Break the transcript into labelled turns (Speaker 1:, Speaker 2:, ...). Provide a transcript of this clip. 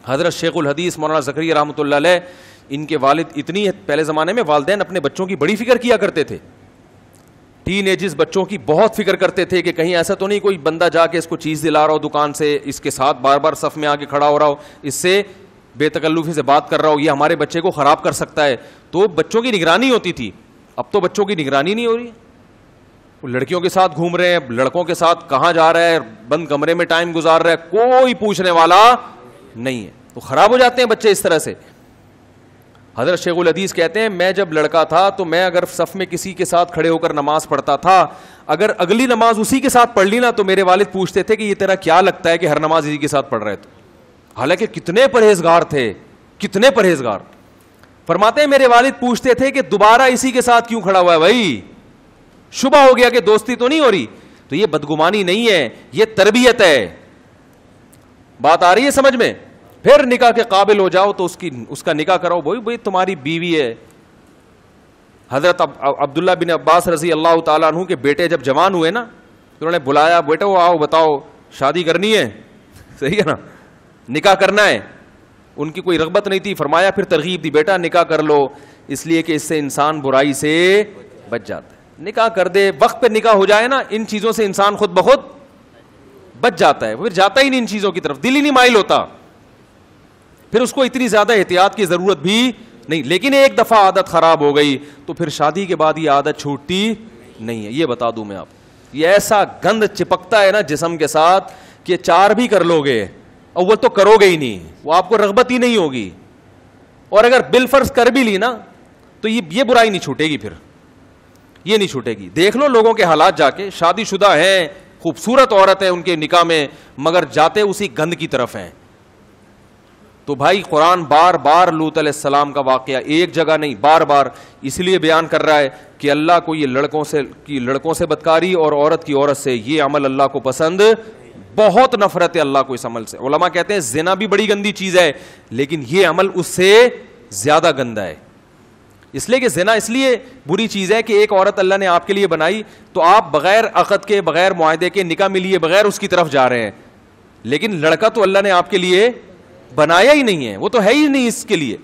Speaker 1: حضرت شیخ الحدیث مولانا زکریا رحمۃ اللہ علیہ، ان کے والد اتنی پہلے زمانے میں والدین اپنے بچوں کی بڑی فکر کیا کرتے تھے، ٹین ایجز بچوں کی بہت فکر کرتے تھے کہ کہیں ایسا تو نہیں کوئی بندہ جا کے اس کو چیز دلا رہا ہو دکان سے، اس کے ساتھ بار بار صف میں آ کے کھڑا ہو رہا ہو، اس سے بے تکلفی سے بات کر رہا ہو، یہ ہمارے بچے کو خراب کر سکتا ہے. تو بچوں کی نگرانی ہوتی تھی. اب تو بچوں کی نگرانی نہیں ہو رہی، وہ لڑکیوں کے ساتھ گھوم رہے ہیں، لڑکوں کے ساتھ کہاں جا رہا ہے، بند کمرے میں ٹائم گزار رہا ہے، کوئی پوچھنے والا نہیں ہے. تو خراب ہو جاتے ہیں بچے اس طرح سے. حضرت شیخ الحدیث کہتے ہیں میں جب لڑکا تھا تو میں اگر صف میں کسی کے ساتھ کھڑے ہو کر نماز پڑھتا تھا، اگر اگلی نماز اسی کے ساتھ پڑھ لی نا تو میرے والد پوچھتے تھے کہ یہ تیرا کیا لگتا ہے کہ ہر نماز اسی کے ساتھ پڑھ رہے تھے. حالانکہ کتنے پرہیزگار تھے، کتنے پرہیزگار. فرماتے ہیں میرے والد پوچھتے تھے کہ دوبارہ اسی کے ساتھ کیوں کھڑا ہوا ہے بھائی، شبہ ہو گیا کہ دوستی تو نہیں ہو رہی. تو یہ بدگمانی نہیں ہے، یہ تربیت ہے. بات آ رہی ہے سمجھ میں؟ پھر نکاح کے قابل ہو جاؤ تو اس کا نکاح کراؤ. بھائی تمہاری بیوی ہے. حضرت عبداللہ بن عباس رضی اللہ تعالیٰ عنہ کے بیٹے جب جوان ہوئے نا تو انہوں نے بلایا، بیٹا وہ آؤ بتاؤ شادی کرنی ہے، صحیح ہے نا، نکاح کرنا ہے. ان کی کوئی رغبت نہیں تھی. فرمایا پھر ترغیب دی، بیٹا نکاح کر لو، اس لیے کہ اس سے انسان برائی سے بچ جاتا ہے. نکاح کر دے، وقت پہ نکاح ہو جائے نا، ان چیزوں سے انسان خود بخود بچ جاتا ہے، پھر جاتا ہی نہیں ان چیزوں کی طرف، دل ہی نہیں مائل ہوتا، پھر اس کو اتنی زیادہ احتیاط کی ضرورت بھی نہیں. لیکن ایک دفعہ عادت خراب ہو گئی تو پھر شادی کے بعد یہ عادت چھوٹتی نہیں ہے. یہ بتا دوں میں آپ، یہ ایسا گند چپکتا ہے نا جسم کے ساتھ کہ 4 بھی کر لو گے اول تو کرو گے ہی نہیں، وہ آپ کو رغبت ہی نہیں ہوگی. اور اگر بالفرض کر بھی لی نا تو یہ برائی نہیں چھوٹے گی، پھر یہ نہیں چھوٹے گی. دیکھ لو لوگوں کے حالات جا کے، شادی شدہ ہیں، خوبصورت عورت ہے ان کے نکاح میں، مگر جاتے اسی گند کی طرف ہیں. تو بھائی قرآن بار بار لوط علیہ السلام کا واقعہ ایک جگہ نہیں بار بار اس لیے بیان کر رہا ہے کہ اللہ کو یہ لڑکوں سے بدکاری اور عورت کی عورت سے یہ عمل اللہ کو پسند، بہت نفرت ہے اللہ کو اس عمل سے. علماء کہتے ہیں زنا بھی بڑی گندی چیز ہے لیکن یہ عمل اس سے زیادہ گندا ہے. اس لیے کہ زنا اس لیے بری چیز ہے کہ ایک عورت اللہ نے آپ کے لیے بنائی تو آپ بغیر عقد کے، بغیر معاہدے کے، نکاح میں لیے بغیر اس کی طرف جا رہے ہیں. لیکن لڑکا تو اللہ نے آپ کے لیے بنایا ہی نہیں ہے، وہ تو ہے ہی نہیں اس کے لیے.